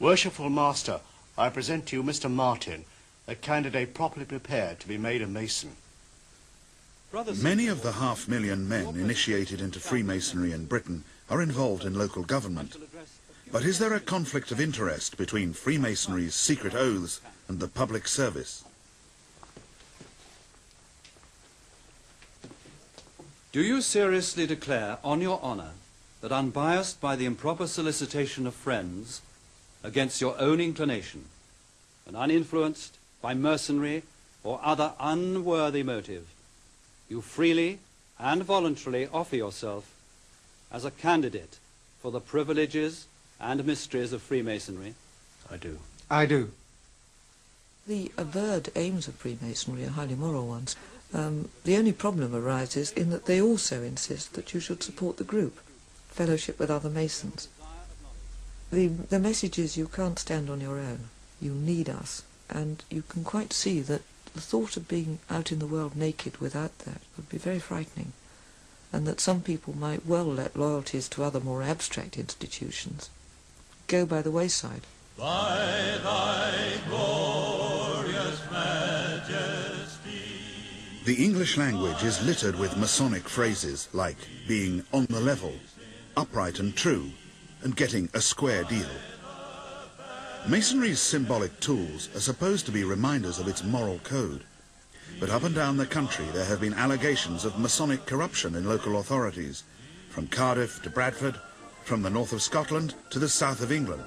Worshipful Master, I present to you Mr. Martin, a candidate properly prepared to be made a Mason. Many of the 500,000 men initiated into Freemasonry in Britain are involved in local government. But is there a conflict of interest between Freemasonry's secret oaths and the public service? Do you seriously declare, on your honour, that unbiased by the improper solicitation of friends, against your own inclination, and uninfluenced by mercenary or other unworthy motive, you freely and voluntarily offer yourself as a candidate for the privileges and mysteries of Freemasonry? I do. I do. The averred aims of Freemasonry are highly moral ones. The only problem arises in that they also insist that you should support the group, fellowship with other Masons. The message is you can't stand on your own. You need us, and you can quite see that the thought of being out in the world naked without that would be very frightening, and that some people might well let loyalties to other more abstract institutions go by the wayside. By thy glorious majesty. The English language is littered with Masonic phrases like being on the level, upright and true, and getting a square deal. Masonry's symbolic tools are supposed to be reminders of its moral code. But up and down the country there have been allegations of Masonic corruption in local authorities, from Cardiff to Bradford, from the north of Scotland to the south of England.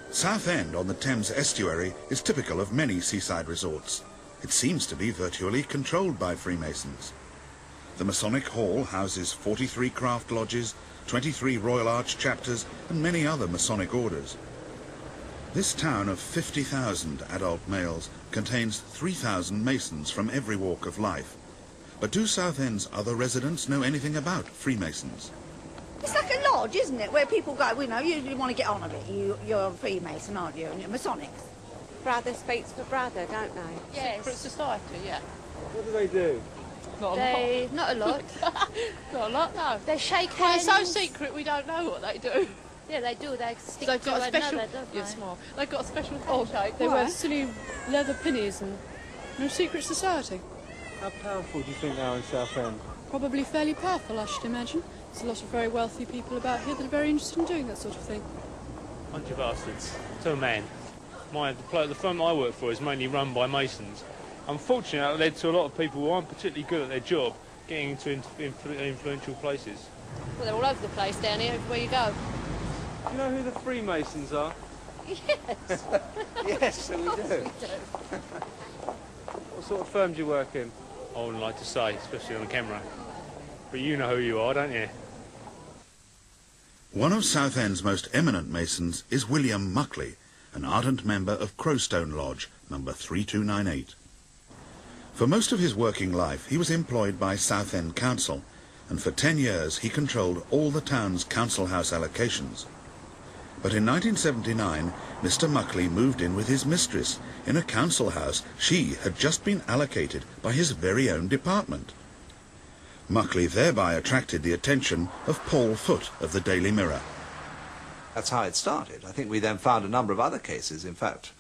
Southend on the Thames estuary is typical of many seaside resorts. It seems to be virtually controlled by Freemasons. The Masonic Hall houses 43 craft lodges, 23 Royal Arch chapters, and many other Masonic orders. This town of 50,000 adult males contains 3,000 Masons from every walk of life. But do Southend's other residents know anything about Freemasons? It's like a lodge, isn't it, where people go, you know, you want to get on a bit. You're a Freemason, aren't you? And you're Masonics. Brother speaks for brother, don't they? Yes. Secret society, yeah. What do they do? Not a lot. Not a lot, no. They shake hands. They're so secret we don't know what they do. Yeah, they do. They stick They've to got a special, another, don't yes, they? more. They've got a special handshake. They wear silly leather pinnies and no secret society. How powerful do you think they are in Southend? Probably fairly powerful, I should imagine. There's a lot of very wealthy people about here that are very interested in doing that sort of thing. Bunch of bastards. To a man. The firm I work for is mainly run by Masons. Unfortunately, that led to a lot of people who aren't particularly good at their job getting into influential places. Well, they're all over the place down here, everywhere you go. Do you know who the Freemasons are? Yes. Yes, we do. What sort of firm do you work in? I wouldn't like to say, especially on camera. But you know who you are, don't you? One of Southend's most eminent Masons is William Muckley, an ardent member of Crowstone Lodge, number 3298. For most of his working life, he was employed by Southend Council, and for 10 years he controlled all the town's council house allocations. But in 1979, Mr. Muckley moved in with his mistress in a council house she had just been allocated by his very own department. Muckley thereby attracted the attention of Paul Foote of the Daily Mirror. That's how it started. I think we then found a number of other cases. In fact,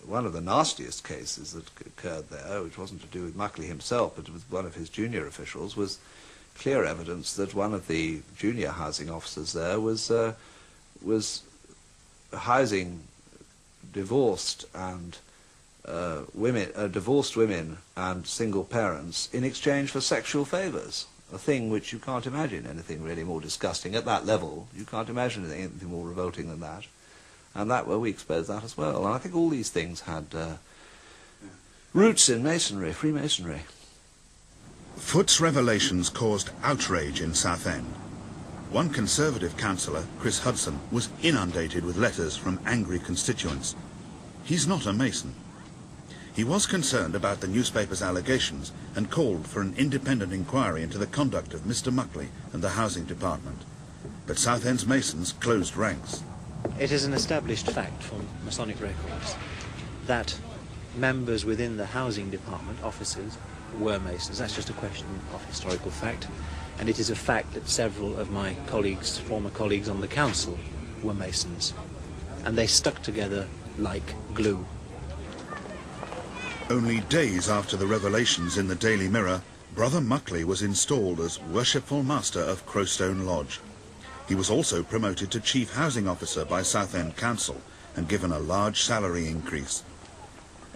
one of the nastiest cases that occurred there, which wasn't to do with Muckley himself, but with one of his junior officials, was clear evidence that one of the junior housing officers there was housing divorced women and single parents in exchange for sexual favours, a thing which you can't imagine anything really more disgusting at that level. You can't imagine anything more revolting than that. And we exposed that as well. And I think all these things had roots in Masonry, Freemasonry. Foote's revelations caused outrage in Southend. One Conservative councillor, Chris Hudson, was inundated with letters from angry constituents. He's not a Mason. He was concerned about the newspaper's allegations and called for an independent inquiry into the conduct of Mr. Muckley and the Housing Department. But Southend's Masons closed ranks. It is an established fact from Masonic records that members within the Housing Department, officers, were Masons. That's just a question of historical fact. And it is a fact that several of my colleagues, former colleagues on the council, were Masons. And they stuck together like glue. Only days after the revelations in the Daily Mirror, Brother Muckley was installed as Worshipful Master of Crowstone Lodge. He was also promoted to Chief Housing Officer by Southend Council and given a large salary increase.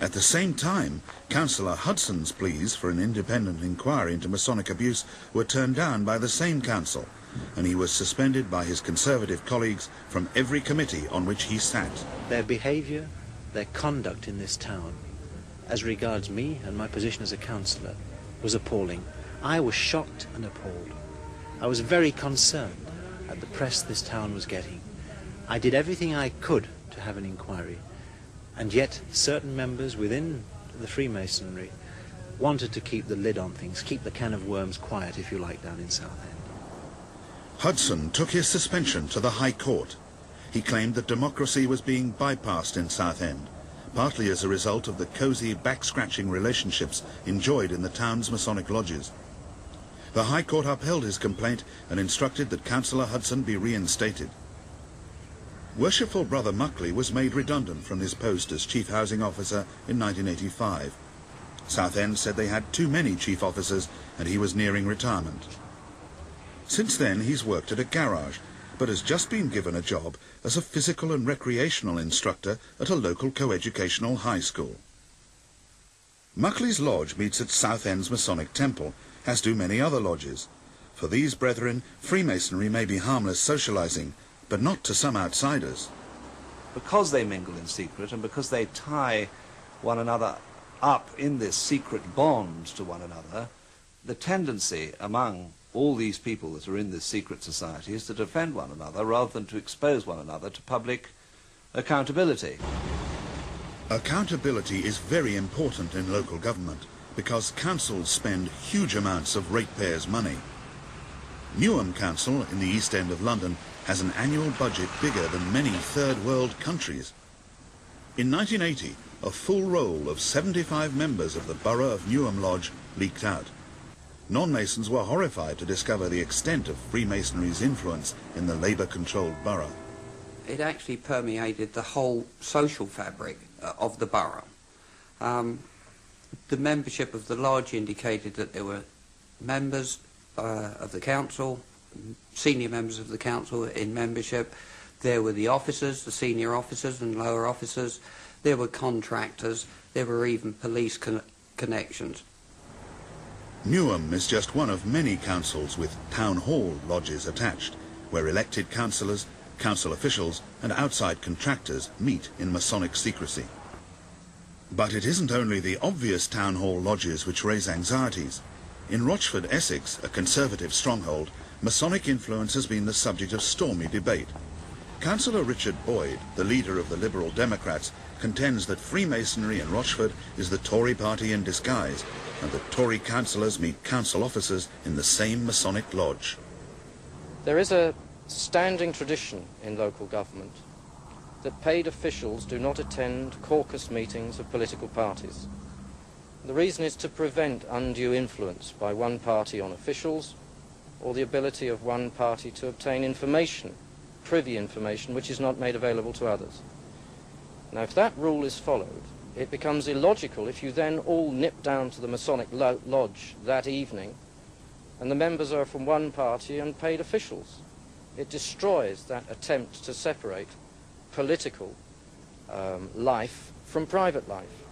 At the same time, Councillor Hudson's pleas for an independent inquiry into Masonic abuse were turned down by the same council, and he was suspended by his Conservative colleagues from every committee on which he sat. Their behaviour, their conduct in this town, as regards me and my position as a councillor, was appalling. I was shocked and appalled. I was very concerned at the press this town was getting. I did everything I could to have an inquiry, and yet certain members within the Freemasonry wanted to keep the lid on things, keep the can of worms quiet, if you like, down in Southend. Hudson took his suspension to the High Court. He claimed that democracy was being bypassed in Southend, partly as a result of the cosy, back-scratching relationships enjoyed in the town's Masonic lodges. The High Court upheld his complaint and instructed that Councillor Hudson be reinstated. Worshipful Brother Muckley was made redundant from his post as Chief Housing Officer in 1985. Southend said they had too many chief officers and he was nearing retirement. Since then he's worked at a garage, but has just been given a job as a physical and recreational instructor at a local coeducational high school. Muckley's lodge meets at Southend's Masonic Temple, as do many other lodges. For these brethren, Freemasonry may be harmless socializing, but not to some outsiders. Because they mingle in secret and because they tie one another up in this secret bond to one another, the tendency among all these people that are in this secret society is to defend one another rather than to expose one another to public accountability. Accountability is very important in local government because councils spend huge amounts of ratepayers' money. Newham Council in the East End of London has an annual budget bigger than many third world countries. In 1980, a full roll of 75 members of the Borough of Newham Lodge leaked out. Non-Masons were horrified to discover the extent of Freemasonry's influence in the Labour-controlled borough. It actually permeated the whole social fabric of the borough. The membership of the lodge indicated that there were members of the council, senior members of the council in membership. There were the officers, the senior officers and lower officers. There were contractors. There were even police connections. Newham is just one of many councils with town hall lodges attached, where elected councillors, council officials and outside contractors meet in Masonic secrecy. But it isn't only the obvious town hall lodges which raise anxieties. In Rochford, Essex, a Conservative stronghold, Masonic influence has been the subject of stormy debate. Councillor Richard Boyd, the leader of the Liberal Democrats, contends that Freemasonry in Rochford is the Tory party in disguise, and that Tory councillors meet council officers in the same Masonic lodge. There is a standing tradition in local government that paid officials do not attend caucus meetings of political parties. The reason is to prevent undue influence by one party on officials, or the ability of one party to obtain information, privy information, which is not made available to others. Now, if that rule is followed, it becomes illogical if you then all nip down to the Masonic lodge that evening and the members are from one party and paid officials. It destroys that attempt to separate political life from private life.